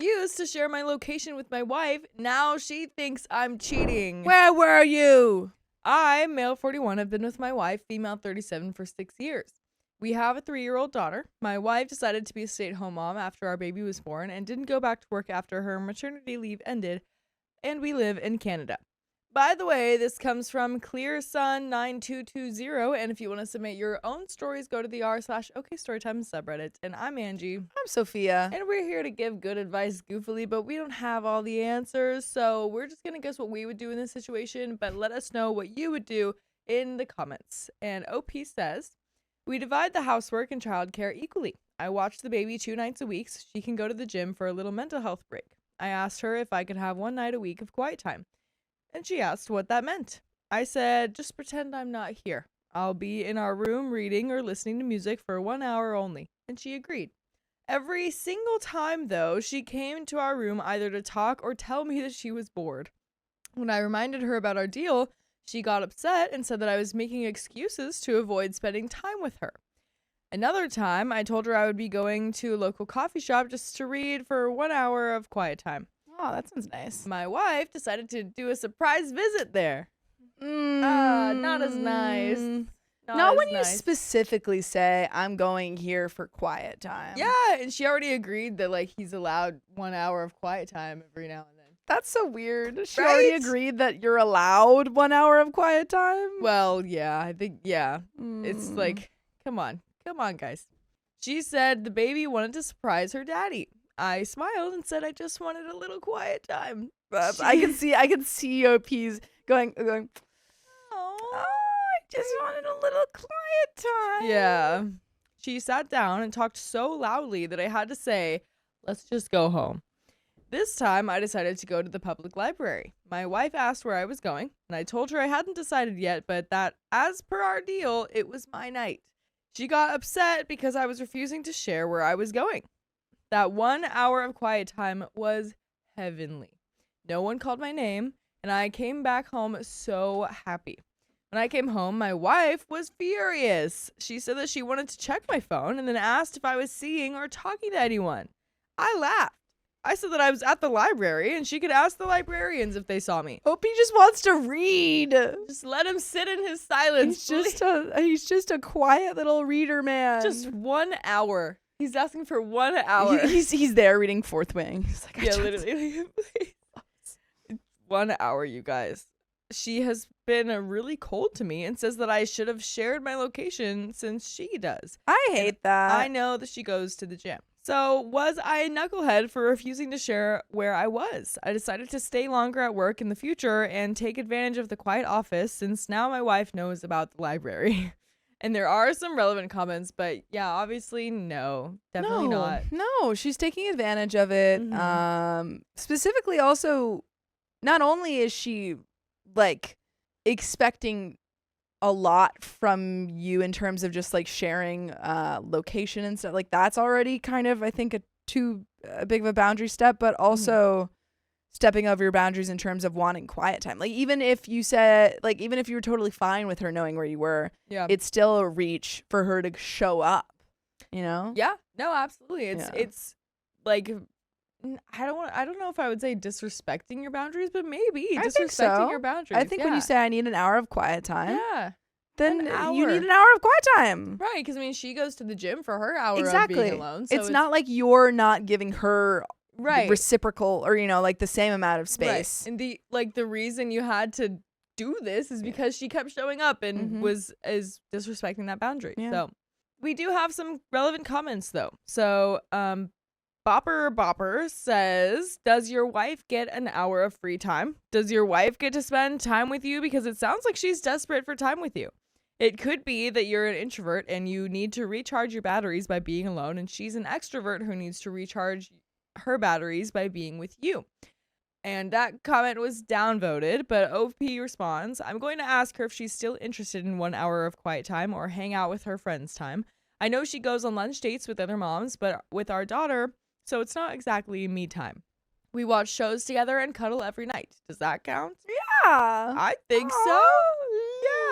refused to share my location with my wife. Now she thinks I'm cheating. Where were you? I, male 41, have been with my wife, female 37, for 6 years. We have a 3-year-old daughter. My wife decided to be a stay-at-home mom after our baby was born and didn't go back to work after her maternity leave ended, and we live in Canada. By the way, this comes from ClearSun9220, and if you want to submit your own stories, go to the r/OKStorytime subreddit. And I'm Angie. I'm Sophia. And we're here to give good advice goofily, but we don't have all the answers, so we're just going to guess what we would do in this situation, but let us know what you would do in the comments. And OP says, we divide the housework and childcare equally. I watch the baby 2 nights a week so she can go to the gym for a little mental health break. I asked her if I could have 1 night a week of quiet time, and she asked what that meant. I said, just pretend I'm not here. I'll be in our room reading or listening to music for 1 hour only, and she agreed. Every single time, though, she came to our room either to talk or tell me that she was bored. When I reminded her about our deal, she got upset and said that I was making excuses to avoid spending time with her. Another time, I told her I would be going to a local coffee shop just to read for 1 hour of quiet time. Oh, that sounds nice. My wife decided to do a surprise visit there. Not as nice. Not when you specifically say, I'm going here for quiet time. Yeah, and she already agreed that, like, he's allowed 1 hour of quiet time every now and then. That's so weird. She already agreed that you're allowed 1 hour of quiet time? Well, yeah, I think, yeah. It's like, come on, guys. She said the baby wanted to surprise her daddy. I smiled and said I just wanted a little quiet time. I can see OPs going, oh, I just wanted a little quiet time. Yeah. She sat down and talked so loudly that I had to say, let's just go home. This time, I decided to go to the public library. My wife asked where I was going, and I told her I hadn't decided yet, but that as per our deal, it was my night. She got upset because I was refusing to share where I was going. That 1 hour of quiet time was heavenly. No one called my name, and I came back home so happy. When I came home, my wife was furious. She said that she wanted to check my phone and then asked if I was seeing or talking to anyone. I laughed. I said that I was at the library and she could ask the librarians if they saw me. Hope he just wants to read. Just let him sit in his silence. He's just a quiet little reader man. Just 1 hour. He's asking for 1 hour. He's there reading Fourth Wing. He's like, yeah, literally. 1 hour, you guys. She has been really cold to me and says that I should have shared my location since she does. I hate that. I know that she goes to the gym. So was I a knucklehead for refusing to share where I was? I decided to stay longer at work in the future and take advantage of the quiet office since now my wife knows about the library. And there are some relevant comments, but yeah, obviously no, definitely not. No, she's taking advantage of it. Specifically also, not only is she like expecting a lot from you in terms of just like sharing location and stuff, like that's already kind of, I think, a big of a boundary step, but also stepping over your boundaries in terms of wanting quiet time. Like even if you were totally fine with her knowing where you were, it's still a reach for her to show up, you know? Yeah, no, absolutely. It's like, I don't know if I would say disrespecting your boundaries, but maybe disrespecting your boundaries. I think when you say I need an hour of quiet time, then you need an hour of quiet time. Right, because I mean, she goes to the gym for her hour of being alone. So it's not like you're not giving her reciprocal or, you know, like the same amount of space. Right. And the reason you had to do this is because she kept showing up and is disrespecting that boundary. Yeah. So we do have some relevant comments though. So Bopper says, does your wife get an hour of free time? Does your wife get to spend time with you? Because it sounds like she's desperate for time with you. It could be that you're an introvert and you need to recharge your batteries by being alone, and she's an extrovert who needs to recharge her batteries by being with you. And that comment was downvoted, but OP responds, I'm going to ask her if she's still interested in 1 hour of quiet time or hang out with her friends time. I know she goes on lunch dates with other moms, but with our daughter, so it's not exactly me time. We watch shows together and cuddle every night. Does that count? Yeah. I think so.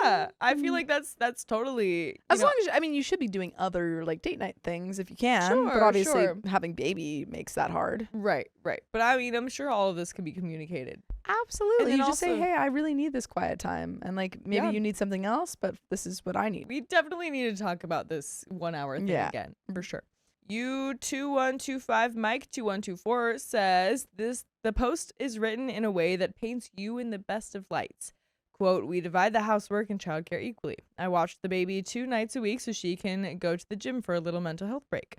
Yeah, I feel like that's totally as long as you should be doing other like date night things if you can, but obviously having baby makes that hard. Right. But I'm sure all of this can be communicated. Absolutely. You just say, hey, I really need this quiet time, and like maybe you need something else, but this is what I need. We definitely need to talk about this 1 hour thing again, for sure. You2125 Mike 2124 says the post is written in a way that paints you in the best of lights. Quote, we divide the housework and childcare equally. I watch the baby 2 nights a week so she can go to the gym for a little mental health break.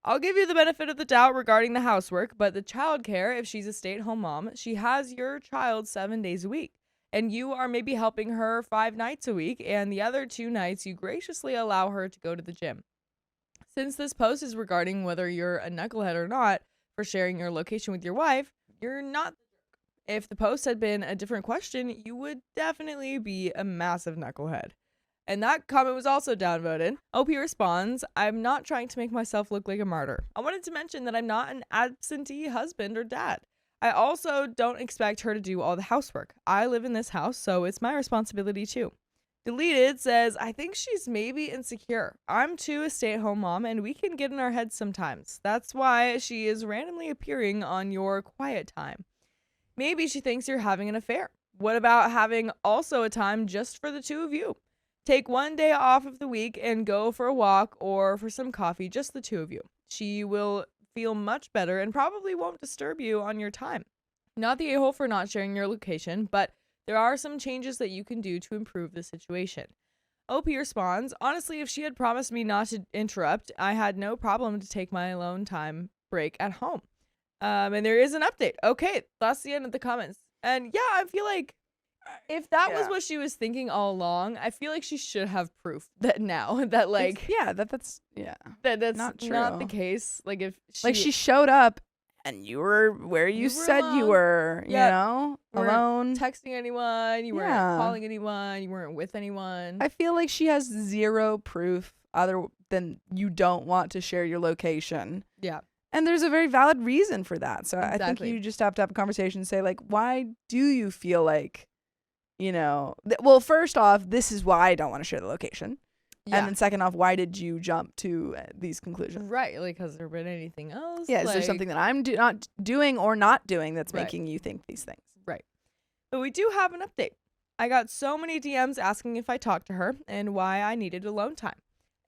I'll give you the benefit of the doubt regarding the housework, but the childcare, if she's a stay-at-home mom, she has your child 7 days a week. And you are maybe helping her 5 nights a week, and the other 2 nights you graciously allow her to go to the gym. Since this post is regarding whether you're a knucklehead or not for sharing your location with your wife, you're not. If the post had been a different question, you would definitely be a massive knucklehead. And that comment was also downvoted. OP responds, I'm not trying to make myself look like a martyr. I wanted to mention that I'm not an absentee husband or dad. I also don't expect her to do all the housework. I live in this house, so it's my responsibility too. Deleted says, I think she's maybe insecure. I'm too a stay-at-home mom, and we can get in our heads sometimes. That's why she is randomly appearing on your quiet time. Maybe she thinks you're having an affair. What about having also a time just for the 2 of you? Take 1 day off of the week and go for a walk or for some coffee, just the 2 of you. She will feel much better and probably won't disturb you on your time. Not the a-hole for not sharing your location, but there are some changes that you can do to improve the situation. OP responds, honestly, if she had promised me not to interrupt, I had no problem to take my alone time break at home. And there is an update. Okay, that's the end of the comments. And yeah, I feel like if that was what she was thinking all along, I feel like she should have proof that now that like that's not true. Not the case. Like if she showed up and you were where you said alone. You were, you know, alone, texting anyone, you weren't calling anyone, you weren't with anyone. I feel like she has zero proof other than you don't want to share your location. Yeah. And there's a very valid reason for that. So I think you just have to have a conversation and say, like, why do you feel like, you know, well, first off, this is why I don't want to share the location. Yeah. And then second off, why did you jump to these conclusions? Right. Like, has there been anything else? Yeah. Is there something that I'm not doing or not doing that's making you think these things? Right. But we do have an update. I got so many DMs asking if I talked to her and why I needed alone time.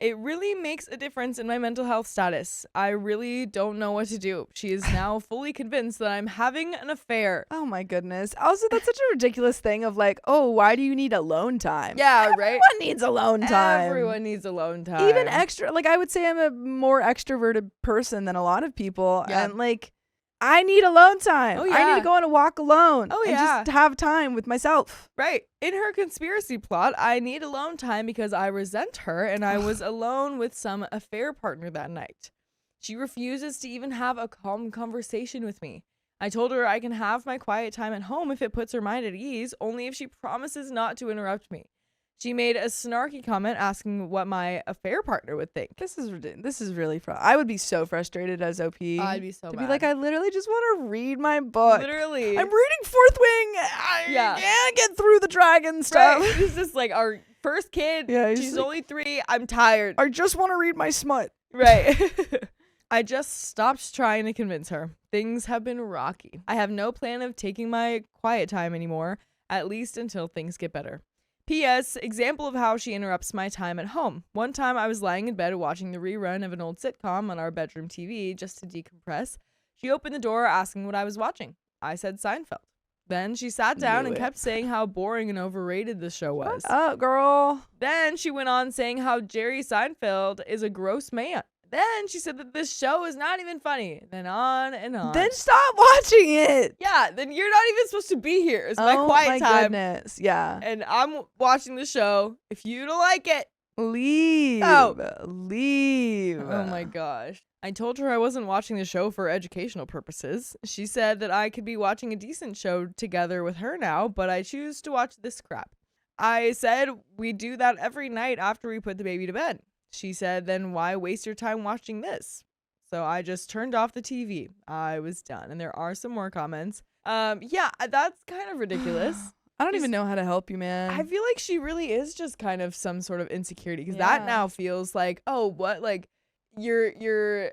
It really makes a difference in my mental health status. I really don't know what to do. She is now fully convinced that I'm having an affair. Oh my goodness. Also, that's such a ridiculous thing of like, oh, why do you need alone time? Yeah, right? Everyone needs alone time. Everyone needs alone time. Even extra, like I would say I'm a more extroverted person than a lot of people. Yeah. And like, I need alone time. Oh, yeah. I need to go on a walk alone. Oh, yeah. And just have time with myself. Right. In her conspiracy plot, I need alone time because I resent her and I was alone with some affair partner that night. She refuses to even have a calm conversation with me. I told her I can have my quiet time at home if it puts her mind at ease, only if she promises not to interrupt me. She made a snarky comment asking what my affair partner would think. This is really I would be so frustrated as OP. I'd be so mad. Be like, I literally just want to read my book. Literally. I'm reading Fourth Wing. I can't get through the dragon stuff. Right. This is like our first kid. Yeah, she's like, only 3. I'm tired. I just want to read my smut. Right. I just stopped trying to convince her. Things have been rocky. I have no plan of taking my quiet time anymore, at least until things get better. P.S. Example of how she interrupts my time at home. One time I was lying in bed watching the rerun of an old sitcom on our bedroom TV just to decompress. She opened the door asking what I was watching. I said Seinfeld. Then she sat down and kept saying how boring and overrated the show was. Shut up, girl. Then she went on saying how Jerry Seinfeld is a gross man. Then she said that this show is not even funny. Then on and on. Then stop watching it. Yeah, then you're not even supposed to be here. It's my quiet time. Oh my goodness, yeah. And I'm watching the show. If you don't like it, leave. Leave. Oh my gosh. I told her I wasn't watching the show for educational purposes. She said that I could be watching a decent show together with her now, but I choose to watch this crap. I said we do that every night after we put the baby to bed. She said, then why waste your time watching this? So I just turned off the TV. I was done. And there are some more comments. Yeah, that's kind of ridiculous. I don't even know how to help you, man. I feel like she really is just kind of some sort of insecurity because that now feels like, oh, what, like your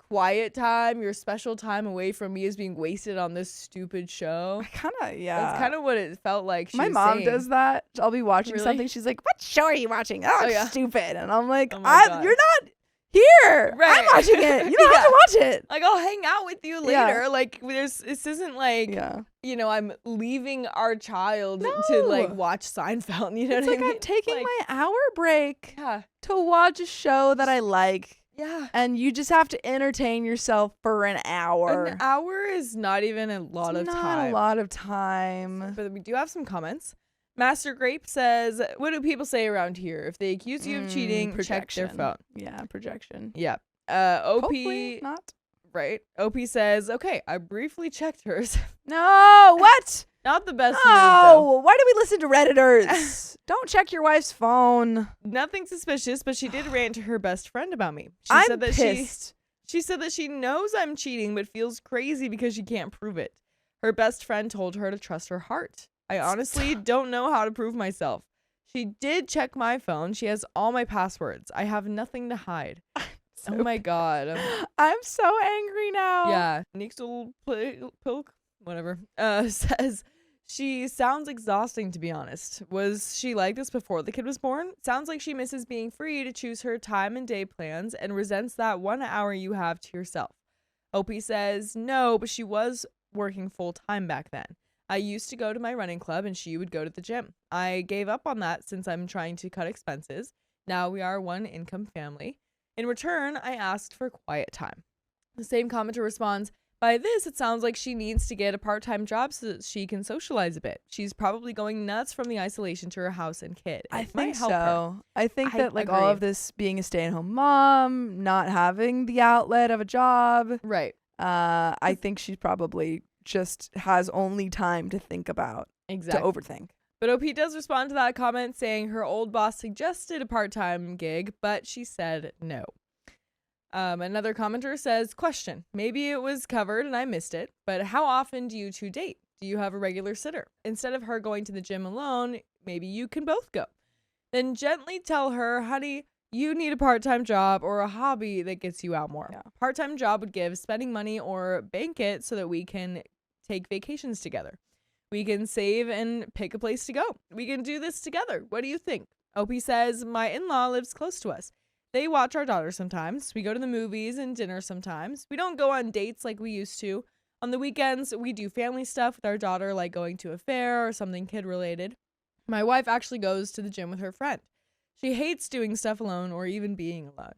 quiet time, your special time away from me is being wasted on this stupid show. Kind of, That's kind of what it felt like. My mom does that. I'll be watching something. She's like, "What show are you watching? Oh, it's stupid." And I'm like, "You're not here. I'm watching it. You don't have to watch it. Like, I'll hang out with you later. Like, this isn't like, you know, I'm leaving our child to like watch Seinfeld. You know what I mean? I'm taking my hour break to watch a show that I like. Yeah. And you just have to entertain yourself for an hour. An hour is not even a lot of time. Not a lot of time. But we do have some comments. Master Grape says, what do people say around here? If they accuse you of cheating, check their phone. Yeah, projection. Yeah. OP. Hopefully not. Right. OP says, okay, I briefly checked hers. No, what? Not the best move, though. Why do we listen to Redditors? Don't check your wife's phone. Nothing suspicious, but she did rant to her best friend about me. She said that pissed. She said that she knows I'm cheating, but feels crazy because she can't prove it. Her best friend told her to trust her heart. I honestly don't know how to prove myself. She did check my phone. She has all my passwords. I have nothing to hide. Oh my God. I'm so angry now. Yeah. Nixel Pilk, whatever, says she sounds exhausting, to be honest. Was she like this before the kid was born? Sounds like she misses being free to choose her time and day plans and resents that 1 hour you have to yourself. Opie says no, but she was working full time back then. I used to go to my running club and she would go to the gym. I gave up on that since I'm trying to cut expenses. Now we are one income family. In return, I asked for quiet time. The same commenter responds, by this, it sounds like she needs to get a part-time job so that she can socialize a bit. She's probably going nuts from the isolation to her house and kid. I think so. I think that like all of this being a stay-at-home mom, not having the outlet of a job. Right. I think she probably just has only time to think about. Exactly. To overthink. But OP does respond to that comment saying her old boss suggested a part-time gig, but she said no. Another commenter says, question, maybe it was covered and I missed it, but how often do you two date? Do you have a regular sitter? Instead of her going to the gym alone, maybe you can both go. Then gently tell her, honey, you need a part-time job or a hobby that gets you out more. Yeah. Part-time job would give spending money or bank it so that we can take vacations together. We can save and pick a place to go. We can do this together. What do you think? Opie says, my in-law lives close to us. They watch our daughter sometimes. We go to the movies and dinner sometimes. We don't go on dates like we used to. On the weekends, we do family stuff with our daughter, like going to a fair or something kid-related. My wife actually goes to the gym with her friend. She hates doing stuff alone or even being alone.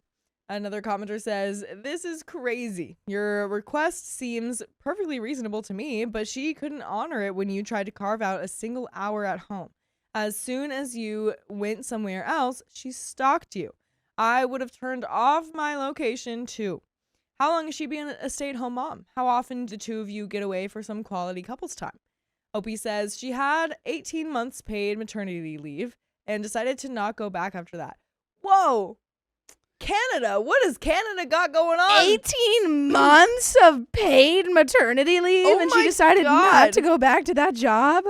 Another commenter says, this is crazy. Your request seems perfectly reasonable to me, but she couldn't honor it when you tried to carve out a single hour at home. As soon as you went somewhere else, she stalked you. I would have turned off my location too. How long has she been a stay-at-home mom? How often do the two of you get away for some quality couples time? Opie says she had 18 months paid maternity leave and decided to not go back after that. Whoa! Canada, what has Canada got going on? 18 months of paid maternity leave and she decided not to go back to that job?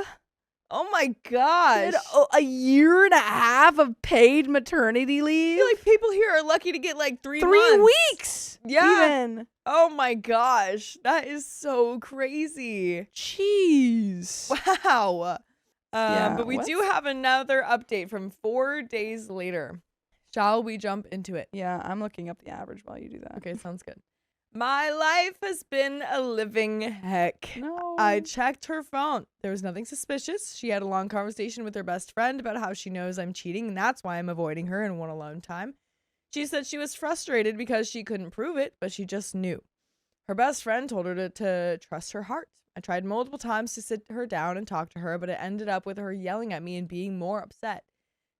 Oh my gosh. A year and a half of paid maternity leave? I feel like people here are lucky to get like 3 months. 3 weeks. Yeah. Even. Oh my gosh. That is so crazy. Jeez. Wow. But we do have another update from 4 days later. Shall we jump into it? Yeah, I'm looking up the average while you do that. Okay, sounds good. My life has been a living heck. No. I checked her phone. There was nothing suspicious. She had a long conversation with her best friend about how she knows I'm cheating, and that's why I'm avoiding her and want alone time. She said she was frustrated because she couldn't prove it, but she just knew. Her best friend told her to trust her heart. I tried multiple times to sit her down and talk to her, but it ended up with her yelling at me and being more upset.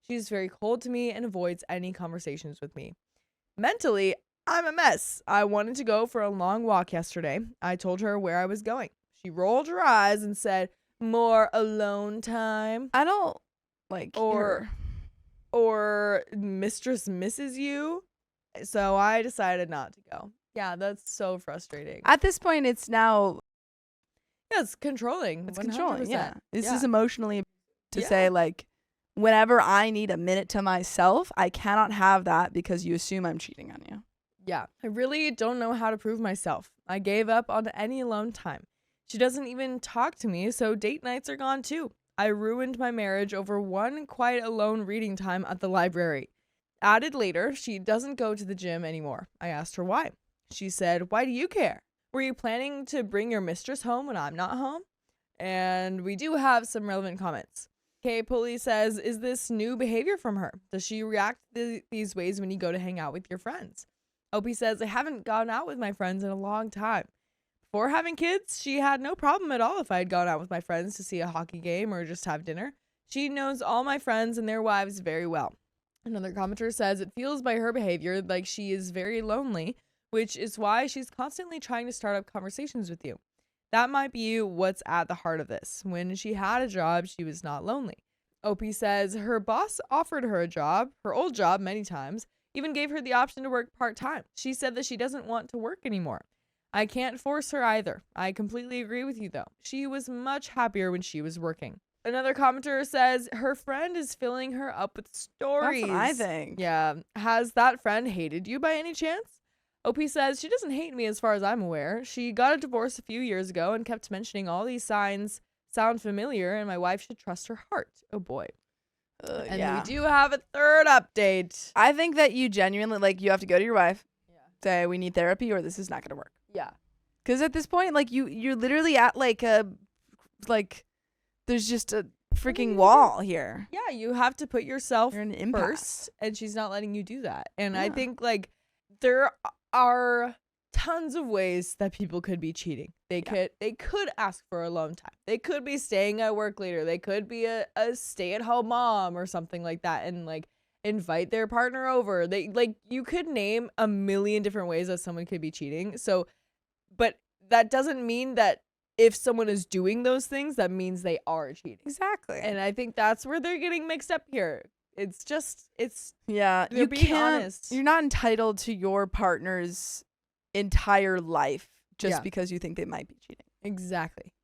She's very cold to me and avoids any conversations with me. Mentally, I'm a mess. I wanted to go for a long walk yesterday. I told her where I was going. She rolled her eyes and said, more alone time. I don't like or mistress misses you. So I decided not to go. Yeah, that's so frustrating. At this point, it's now... Yeah, it's controlling. It's controlling. 100%. Yeah. This Yeah. is emotionally to Yeah. say, like, whenever I need a minute to myself, I cannot have that because you assume I'm cheating on you. Yeah. I really don't know how to prove myself. I gave up on any alone time. She doesn't even talk to me, so date nights are gone too. I ruined my marriage over one quiet alone reading time at the library. Added later, she doesn't go to the gym anymore. I asked her why. She said, "Why do you care? Were you planning to bring your mistress home when I'm not home?" And we do have some relevant comments. Kay Pulley says, "Is this new behavior from her? Does she react these ways when you go to hang out with your friends?" Opie says, "I haven't gone out with my friends in a long time. Before having kids, she had no problem at all if I had gone out with my friends to see a hockey game or just have dinner. She knows all my friends and their wives very well." Another commenter says, "It feels by her behavior like she is very lonely, which is why she's constantly trying to start up conversations with you. That might be what's at the heart of this. When she had a job, she was not lonely." Opie says her boss offered her a job, her old job many times, even gave her the option to work part-time. She said that she doesn't want to work anymore. I can't force her either. I completely agree with you though. She was much happier when she was working. Another commenter says her friend is filling her up with stories. That's what I think. Yeah. Has that friend hated you by any chance? OP says she doesn't hate me as far as I'm aware. She got a divorce a few years ago and kept mentioning all these signs sound familiar and my wife should trust her heart. Oh boy. And yeah. we do have a third update. I think that you genuinely, like, you have to go to your wife, say, we need therapy or this is not going to work. Yeah. Because at this point, like, you're literally at, like, there's just a freaking wall here. Yeah, you have to put yourself You're in an impasse. first, and she's not letting you do that. And I Yeah. think, like, there are tons of ways that people could be cheating. They could ask for alone time. They could be staying at work later. They could be a stay-at-home mom or something like that and, like, invite their partner over. They, like, you could name a million different ways that someone could be cheating. So, but that doesn't mean that if someone is doing those things, that means they are cheating. Exactly. And I think that's where they're getting mixed up here. It's yeah, they're you being can't. honest. You're not entitled to your partner's entire life just Yeah. because you think they might be cheating. Exactly.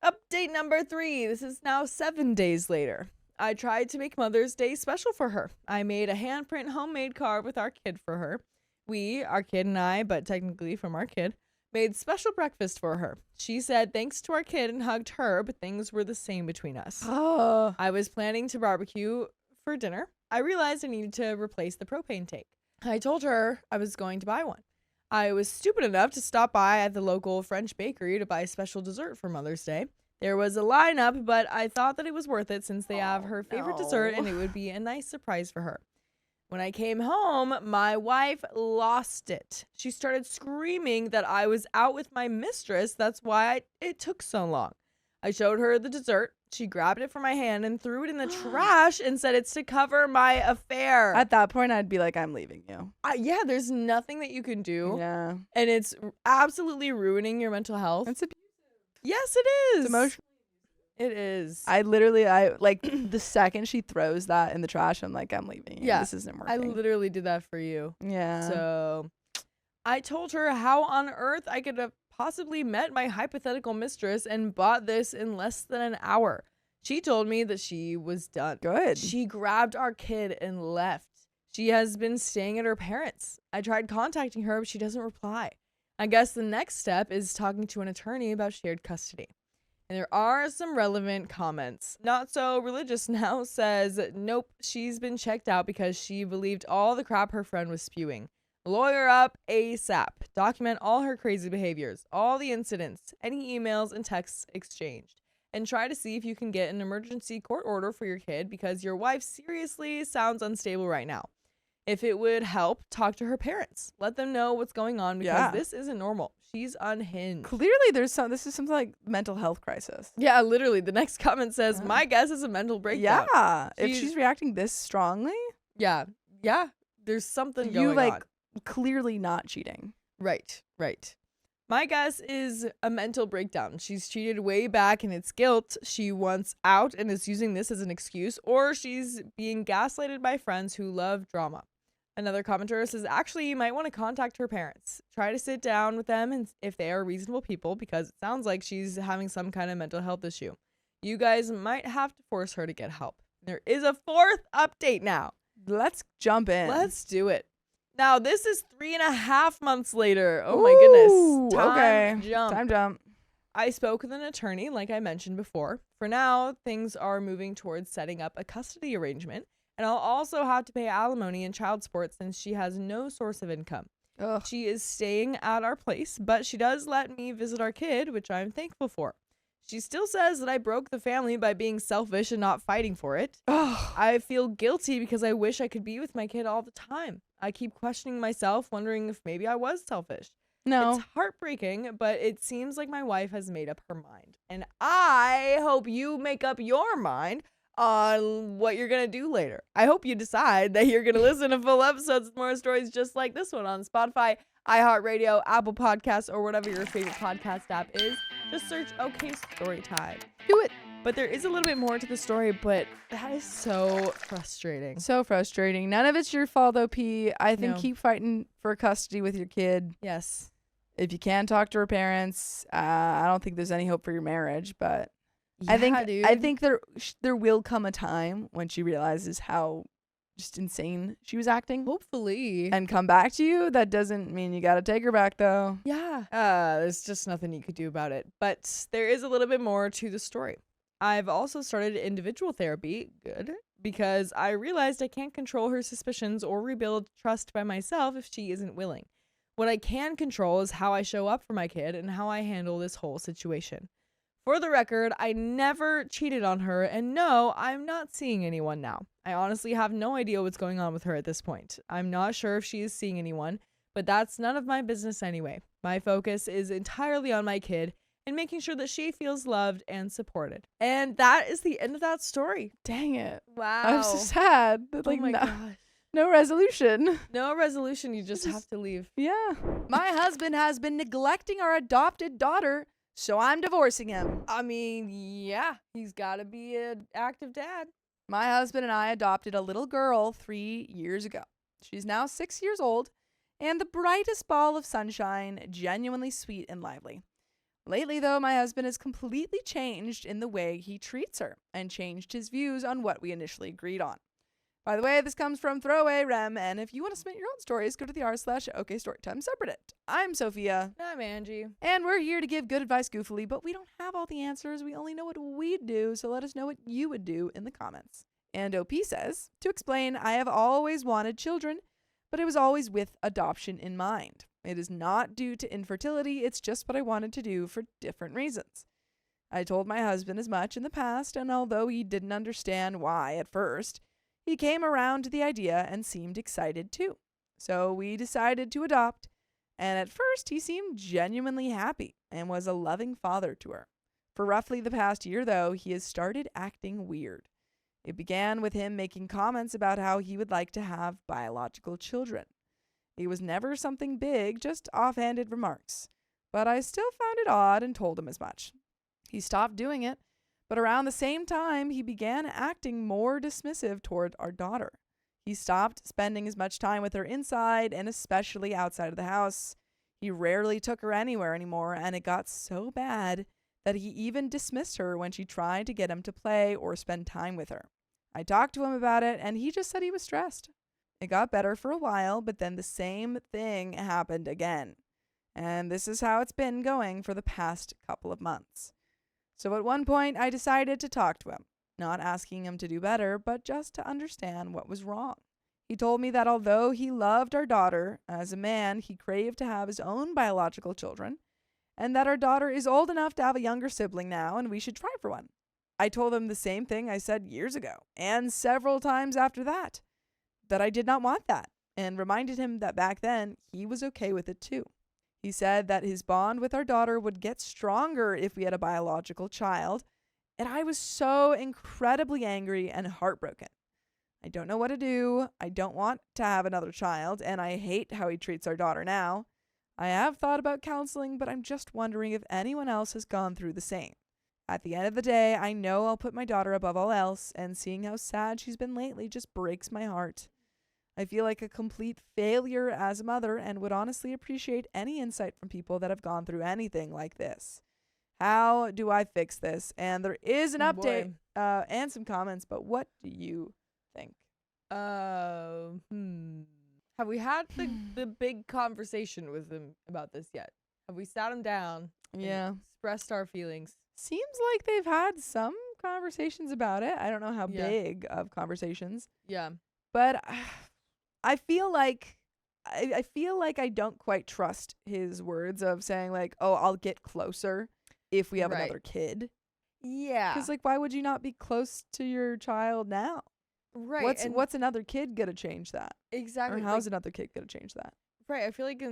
Update number 3. This is now 7 days later. I tried to make Mother's Day special for her. I made a handprint homemade card with our kid for her. We, our kid and I, but technically from our kid, made special breakfast for her. She said thanks to our kid and hugged her, but things were the same between us. Oh. I was planning to barbecue for dinner. I realized I needed to replace the propane tank. I told her I was going to buy one. I was stupid enough to stop by at the local French bakery to buy a special dessert for Mother's Day. There was a lineup, but I thought that it was worth it since they have her favorite dessert and it would be a nice surprise for her. When I came home, my wife lost it. She started screaming that I was out with my mistress. That's why it took so long. I showed her the dessert. She grabbed it from my hand and threw it in the trash and said it's to cover my affair. At that point, I'd be like, I'm leaving you. Yeah, there's nothing that you can do. Yeah. And it's absolutely ruining your mental health. It's abusive. Yes, it is. It's emotional. It is. I like the second she throws that in the trash, I'm like, I'm leaving you. Yeah. This isn't I working. literally did that for you. Yeah. So I told her how on earth I could have possibly met my hypothetical mistress and bought this in less than an hour. She told me that she was done. Good. She grabbed our kid and left. She has been staying at her parents'. I tried contacting her, but she doesn't reply. I guess the next step is talking to an attorney about shared custody. And there are some relevant comments. Not So Religious Now says, nope, she's been checked out because she believed all the crap her friend was spewing. Lawyer up ASAP. Document all her crazy behaviors, all the incidents, any emails and texts exchanged. And try to see if you can get an emergency court order for your kid because your wife seriously sounds unstable right now. If it would help, talk to her parents. Let them know what's going on because this isn't normal. She's unhinged. Clearly, this is something like mental health crisis. Yeah, literally. The next comment says, my guess is a mental breakdown. Yeah. If she's reacting this strongly. Yeah. There's something going on. Clearly not cheating. Right. My guess is a mental breakdown. She's cheated way back and it's guilt. She wants out and is using this as an excuse, or she's being gaslighted by friends who love drama. Another commenter says, actually, you might want to contact her parents. Try to sit down with them and if they are reasonable people, because it sounds like she's having some kind of mental health issue. You guys might have to force her to get help. There is a fourth update now. Let's jump in. Let's do it. Now, this is 3.5 months later. Oh my goodness. Time jump. I spoke with an attorney, like I mentioned before. For now, things are moving towards setting up a custody arrangement, and I'll also have to pay alimony and child support since she has no source of income. Ugh. She is staying at our place, but she does let me visit our kid, which I'm thankful for. She still says that I broke the family by being selfish and not fighting for it. Ugh. I feel guilty because I wish I could be with my kid all the time. I keep questioning myself, wondering if maybe I was selfish. No. It's heartbreaking, but it seems like my wife has made up her mind. And I hope you make up your mind on what you're going to do later. I hope you decide that you're going to listen to full episodes with more stories just like this one on Spotify, iHeartRadio, Apple Podcasts, or whatever your favorite podcast app is. Just search OK Storytime. Do it. But there is a little bit more to the story, but that is so frustrating. So frustrating. None of it's your fault, OP. I think No. keep fighting for custody with your kid. Yes. If you can talk to her parents, I don't think there's any hope for your marriage, but Yeah, I think there will come a time when she realizes how just insane she was acting Hopefully. and come back to you. That doesn't mean you got to take her back, though. Yeah. There's just nothing you could do about it. But there is a little bit more to the story. I've also started individual therapy, good, because I realized I can't control her suspicions or rebuild trust by myself if she isn't willing. What I can control is how I show up for my kid and how I handle this whole situation. For the record, I never cheated on her, and no, I'm not seeing anyone now. I honestly have no idea what's going on with her at this point. I'm not sure if she is seeing anyone, but that's none of my business anyway. My focus is entirely on my kid and making sure that she feels loved and supported. And that is the end of that story. Dang it. Wow. I'm so sad. That, Oh like, my no, gosh. no resolution. No resolution. You just have to leave. Yeah. My husband has been neglecting our adopted daughter, so I'm divorcing him. I mean, yeah, he's got to be an active dad. My husband and I adopted a little girl 3 years ago. She's now 6 years old and the brightest ball of sunshine, genuinely sweet and lively. Lately, though, my husband has completely changed in the way he treats her and changed his views on what we initially agreed on. By the way, this comes from Throwaway Rem, and if you want to submit your own stories, go to the r/OKStorytime subreddit. I'm Sophia. I'm Angie. And we're here to give good advice goofily, but we don't have all the answers. We only know what we'd do, so let us know what you would do in the comments. And OP says, to explain, I have always wanted children, but it was always with adoption in mind. It is not due to infertility, it's just what I wanted to do for different reasons. I told my husband as much in the past, and although he didn't understand why at first, he came around to the idea and seemed excited too. So we decided to adopt, and at first he seemed genuinely happy and was a loving father to her. For roughly the past year, though, he has started acting weird. It began with him making comments about how he would like to have biological children. It was never something big, just offhanded remarks. But I still found it odd and told him as much. He stopped doing it, but around the same time, he began acting more dismissive toward our daughter. He stopped spending as much time with her inside and especially outside of the house. He rarely took her anywhere anymore, and it got so bad that he even dismissed her when she tried to get him to play or spend time with her. I talked to him about it, and he just said he was stressed. It got better for a while, but then the same thing happened again. And this is how it's been going for the past couple of months. So at one point, I decided to talk to him, not asking him to do better, but just to understand what was wrong. He told me that although he loved our daughter, as a man, he craved to have his own biological children, and that our daughter is old enough to have a younger sibling now, and we should try for one. I told him the same thing I said years ago, and several times after that I did not want that, and reminded him that back then, he was okay with it too. He said that his bond with our daughter would get stronger if we had a biological child, and I was so incredibly angry and heartbroken. I don't know what to do. I don't want to have another child, and I hate how he treats our daughter now. I have thought about counseling, but I'm just wondering if anyone else has gone through the same. At the end of the day, I know I'll put my daughter above all else, and seeing how sad she's been lately just breaks my heart. I feel like a complete failure as a mother and would honestly appreciate any insight from people that have gone through anything like this. How do I fix this? And there is an update and some comments, but what do you think? Have we had the big conversation with him about this yet? Have we sat him down? Yeah. And expressed our feelings? Seems like they've had some conversations about it. I don't know how big of conversations. Yeah. But I feel like I don't quite trust his words of saying like, "Oh, I'll get closer if we have another kid." Yeah. Because like, why would you not be close to your child now? Right. What's another kid gonna change that? Exactly. Or how's another kid gonna change that? Right. I feel like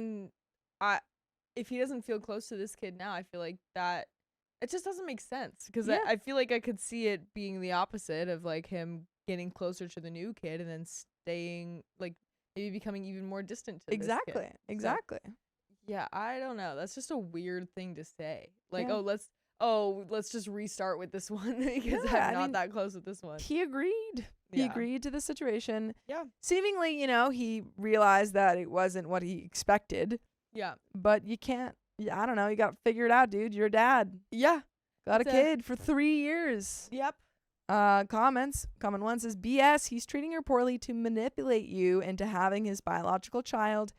if he doesn't feel close to this kid now, I feel like that it just doesn't make sense. Because I feel like I could see it being the opposite of like him getting closer to the new kid and then staying like maybe becoming even more distant to this kid. Exactly. So, yeah, I don't know. That's just a weird thing to say. Like, Yeah. let's just restart with this one because I'm not that close with this one. He agreed. He agreed to the situation. Yeah. Seemingly, he realized that it wasn't what he expected. Yeah. But you can't, I don't know, you got to figure it out, dude. You're a dad. Yeah. Got a kid for 3 years. Yep. Comments. Comment one says, BS, he's treating her poorly to manipulate you into having his biological child,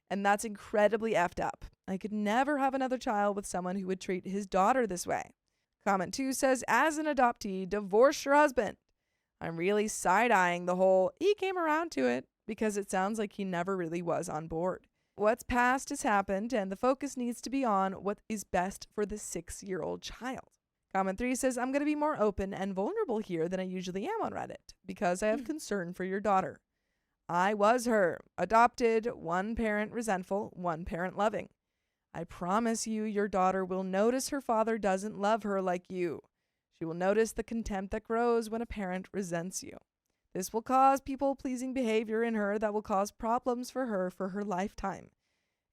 and that's incredibly effed up. I could never have another child with someone who would treat his daughter this way. Comment 2 says, as an adoptee, divorce your husband. I'm really side-eyeing the whole, he came around to it, because it sounds like he never really was on board. What's past has happened, and the focus needs to be on what is best for the 6-year-old child. Comment 3 says, I'm going to be more open and vulnerable here than I usually am on Reddit, because I have concern for your daughter. I was her. Adopted, one parent resentful, one parent loving. I promise you, your daughter will notice her father doesn't love her like you. She will notice the contempt that grows when a parent resents you. This will cause people-pleasing behavior in her that will cause problems for her lifetime.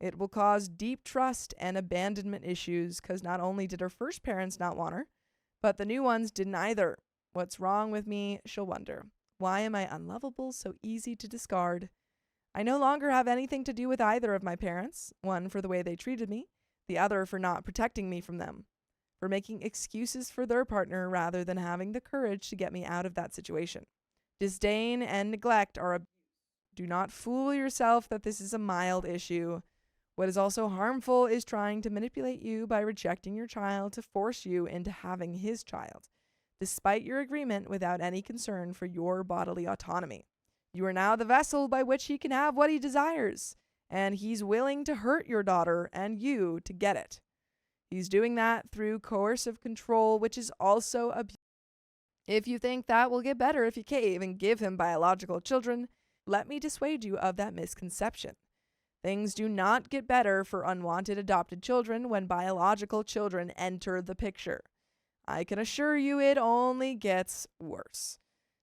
It will cause deep trust and abandonment issues because not only did her first parents not want her, but the new ones didn't either. What's wrong with me? She'll wonder. Why am I unlovable, so easy to discard? I no longer have anything to do with either of my parents, one for the way they treated me, the other for not protecting me from them, for making excuses for their partner rather than having the courage to get me out of that situation. Disdain and neglect are abuse. Do not fool yourself that this is a mild issue. What is also harmful is trying to manipulate you by rejecting your child to force you into having his child, despite your agreement without any concern for your bodily autonomy. You are now the vessel by which he can have what he desires, and he's willing to hurt your daughter and you to get it. He's doing that through coercive control, which is also abuse. If you think that will get better if you cave and give him biological children, let me dissuade you of that misconception. Things do not get better for unwanted adopted children when biological children enter the picture. I can assure you it only gets worse.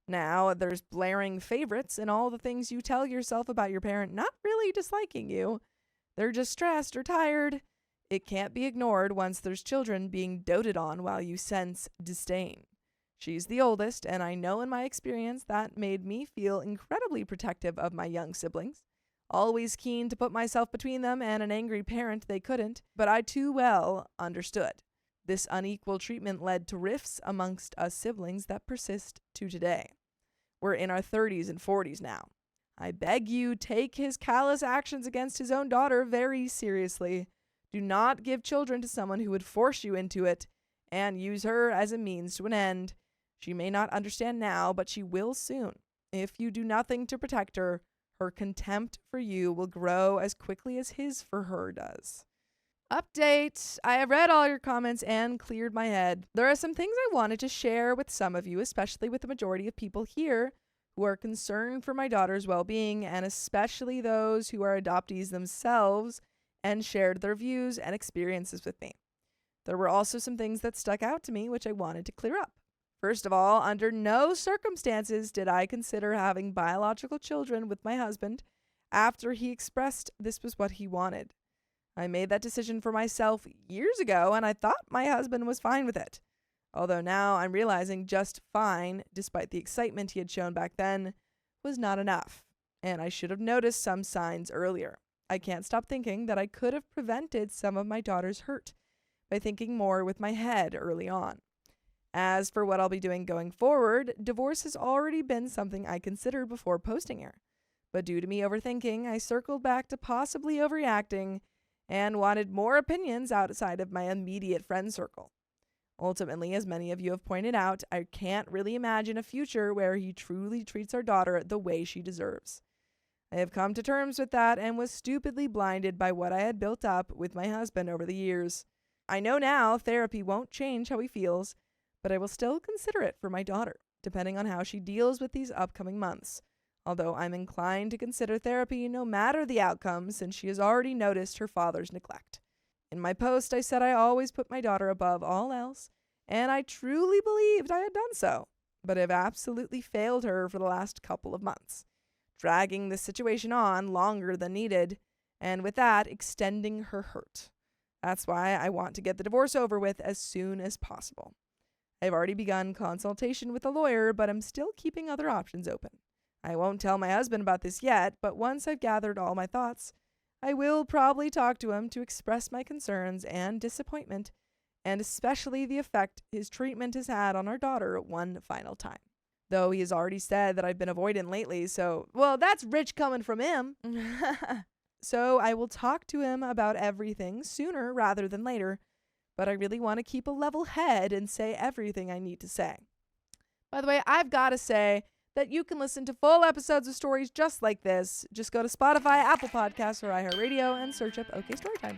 Now, there's blaring favorites and all the things you tell yourself about your parent not really disliking you. They're just stressed or tired. It can't be ignored once there's children being doted on while you sense disdain. She's the oldest, and I know in my experience that made me feel incredibly protective of my young siblings. Always keen to put myself between them and an angry parent they couldn't, but I too well understood. This unequal treatment led to rifts amongst us siblings that persist to today. We're in our 30s and 40s now. I beg you, take his callous actions against his own daughter very seriously. Do not give children to someone who would force you into it and use her as a means to an end. She may not understand now, but she will soon. If you do nothing to protect her, her contempt for you will grow as quickly as his for her does. Update. I have read all your comments and cleared my head. There are some things I wanted to share with some of you, especially with the majority of people here who are concerned for my daughter's well-being, and especially those who are adoptees themselves and shared their views and experiences with me. There were also some things that stuck out to me, which I wanted to clear up. First of all, under no circumstances did I consider having biological children with my husband after he expressed this was what he wanted. I made that decision for myself years ago, and I thought my husband was fine with it. Although now I'm realizing just fine, despite the excitement he had shown back then, was not enough. and I should have noticed some signs earlier. I can't stop thinking that I could have prevented some of my daughter's hurt by thinking more with my head early on. As for what I'll be doing going forward, divorce has already been something I considered before posting here. But due to me overthinking, I circled back to possibly overreacting and wanted more opinions outside of my immediate friend circle. Ultimately, as many of you have pointed out, I can't really imagine a future where he truly treats our daughter the way she deserves. I have come to terms with that and was stupidly blinded by what I had built up with my husband over the years. I know now therapy won't change how he feels, but I will still consider it for my daughter, depending on how she deals with these upcoming months. Although I'm inclined to consider therapy no matter the outcome, since she has already noticed her father's neglect. In my post, I said I always put my daughter above all else, and I truly believed I had done so, but have absolutely failed her for the last couple of months, dragging the situation on longer than needed, and with that, extending her hurt. That's why I want to get the divorce over with as soon as possible. I've already begun consultation with a lawyer, but I'm still keeping other options open. I won't tell my husband about this yet, but once I've gathered all my thoughts, I will probably talk to him to express my concerns and disappointment, and especially the effect his treatment has had on our daughter one final time. Though he has already said that I've been avoidant lately, so, well, that's rich coming from him. So I will talk to him about everything sooner rather than later, but I really want to keep a level head and say everything I need to say. By the way, I've got to say that you can listen to full episodes of stories just like this. Just go to Spotify, Apple Podcasts, or iHeartRadio and search up OK Storytime.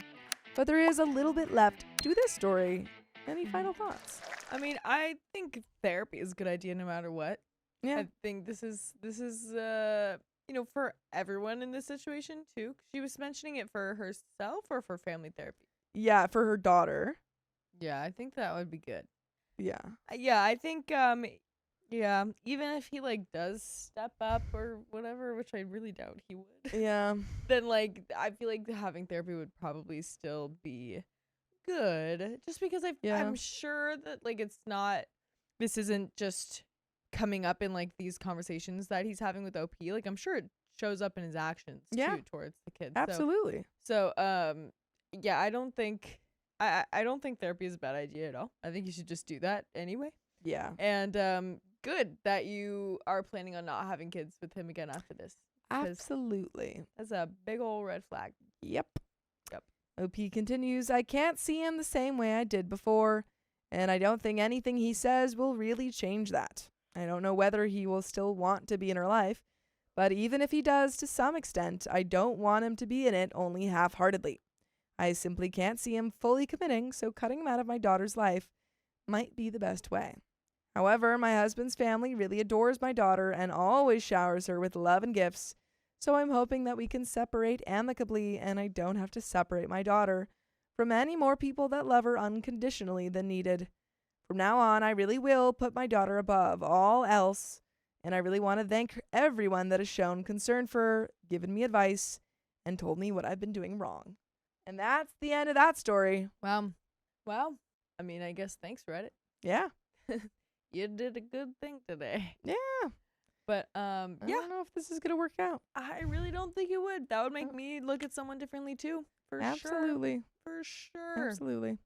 But there is a little bit left to this story. Any final thoughts? I mean, I think therapy is a good idea no matter what. Yeah. I think this is for everyone in this situation too. She was mentioning it for herself or for family therapy. Yeah, for her daughter. Yeah, I think that would be good. Yeah. Yeah, I think even if he does step up or whatever, which I really doubt he would. Yeah. Then I feel like having therapy would probably still be good, just because I'm sure that this isn't just coming up in these conversations that he's having with OP. I'm sure it shows up in his actions too towards the kids. Absolutely. So yeah, I don't think therapy is a bad idea at all. I think you should just do that anyway. Yeah. And good that you are planning on not having kids with him again after this. Absolutely. That's a big old red flag. Yep. OP continues, I can't see him the same way I did before, and I don't think anything he says will really change that. I don't know whether he will still want to be in her life, but even if he does to some extent, I don't want him to be in it only half-heartedly. I simply can't see him fully committing, so cutting him out of my daughter's life might be the best way. However, my husband's family really adores my daughter and always showers her with love and gifts, so I'm hoping that we can separate amicably and I don't have to separate my daughter from any more people that love her unconditionally than needed. From now on, I really will put my daughter above all else, and I really want to thank everyone that has shown concern for her, given me advice, and told me what I've been doing wrong. And that's the end of that story. Wow. I mean, I guess thanks, Reddit. Yeah. You did a good thing today. Yeah. But I don't know if this is gonna work out. I really don't think it would. That would make me look at someone differently too. For Absolutely. sure. For sure. Absolutely.